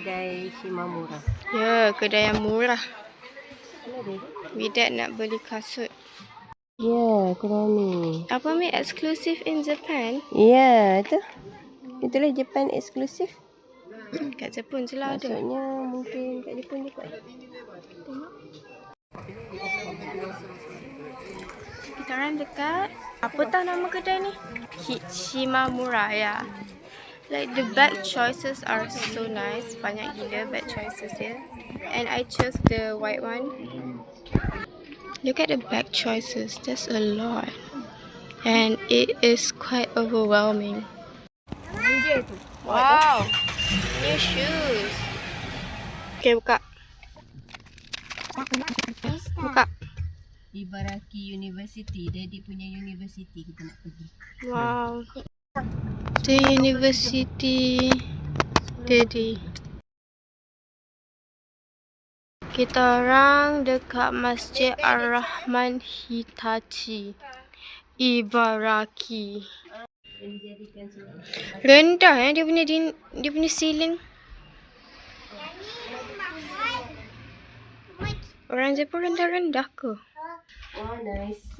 kedai Shimamura. Ya, kedai yang murah. Mana dia? Widat nak beli kasut. Ya, Kuromi. Apa Mi exclusive in Japan? Ya, itu. Itulah Japan eksklusif. Kat Jepun je lah ada. Maksudnya mungkin kat Jepun juga. Kita orang dekat, apa tahu nama kedai ni? Shimamura, ya. Like the bag choices are so nice. Banyak gila bag choices here. And I chose the white one. Look at the bag choices. There's a lot. And it is quite overwhelming. Wow. New shoes. Okay, buka. Buka. Ibaraki University. Daddy punya university kita nak pergi. Wow. The university. Daddy. Kita orang dekat Masjid Ar-Rahman Hitachi, Ibaraki. Rendah dia punya ceiling. Orang Jepun rendah-rendah ke? Oh, nice.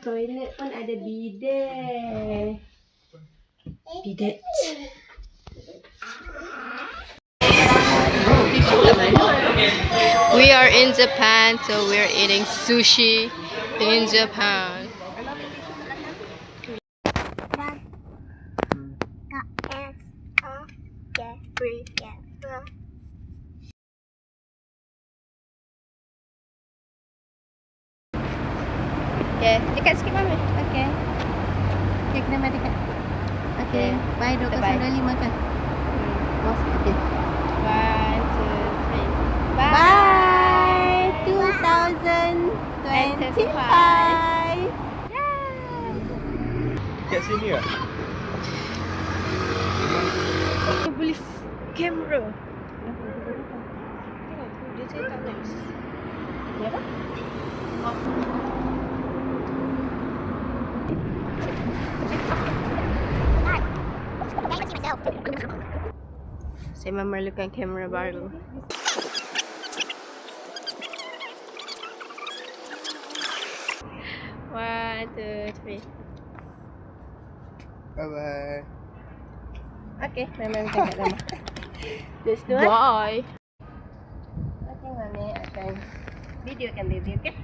Toilet pun ada bidet. Bidet. We are in Japan, so we're eating sushi in Japan. Okay, dekat sikit mami. Okay. Okay, kena mari dekat. Okay. Bye, 2025 kan? Okay. 1, 2, 3. Bye. 2025. Kat sini tak? Kita beli kamera. Tengok tu, dia cakap tak nice. Ya apa? Saya memerlukan kamera baru. One, two, three. Bye bye. Okay, memang kita kat nama. Just do it. Bye. Okay, Mami akan videokan baby, okay?